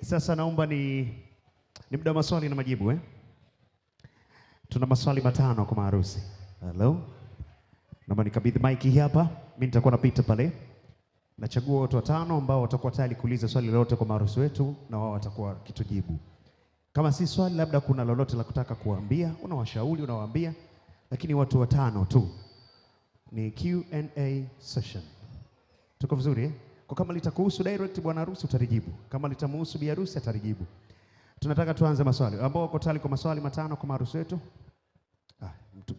Sasa naomba ni muda wa maswali na majibu eh? Tuna maswali matano kwa maharusi. Hello. Naomba nikabidhi mic hii hapa. Mimi nitakuwa napita pale. Nachagua watu watano ambao watakuwa tayari kuuliza swali lolote kwa maharusi wetu na wao watakuwa kitujibu. Kama si swali, labda kuna lolote la kutaka kuambia, unawashauri, unawaambia, lakini watu watano tu. Ni Q&A session. Tuko vizuri eh? Kwa kama litakuhusu direct bwana harusi utalijibu. Kama litamhusu bi harusi atalijibu. Tunataka tuanze maswali. Ambao wako tayari kwa maswali matano kwa maharusi wetu?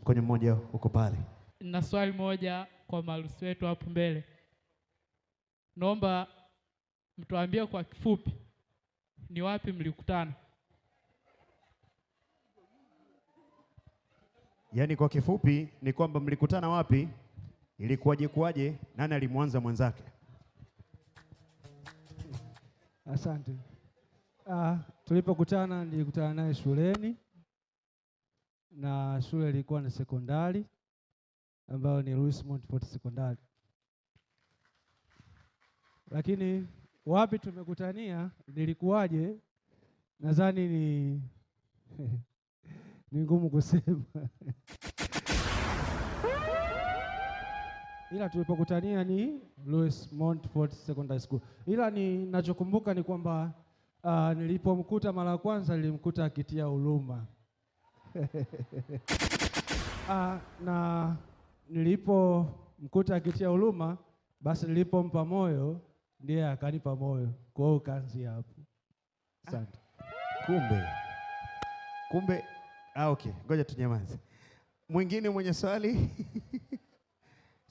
Kwenye mmoja uko pale. Na swali moja kwa maharusi wetu hapo mbele. Naomba mtuambie kwa kifupi ni wapi mlikutana? Yaani kwa kifupi ni kwamba mlikutana wapi? Ilikuwaje kuwaje? Nani alimwanza mwenzake? Asante. Tulipokutana nilikutana naye shuleni, na shule ilikuwa ni sekondari ambayo ni Louis Montfort Sekondari. Lakini wapi tumekutania, nilikuwaje, nadhani ni ngumu kusema. Ila tulipokutania ni Louis Montfort Secondary School. Ila ninachokumbuka ni kwamba nilipomkuta mara ya kwanza nilimkuta akitia huruma. Na nilipomkuta akitia huruma, basi nilipompa moyo ndiye akanipa moyo. Kwa hiyo kaanzia hapo. Asante. Kumbe okay, ngoja tunyamaze. Mwingine mwenye swali?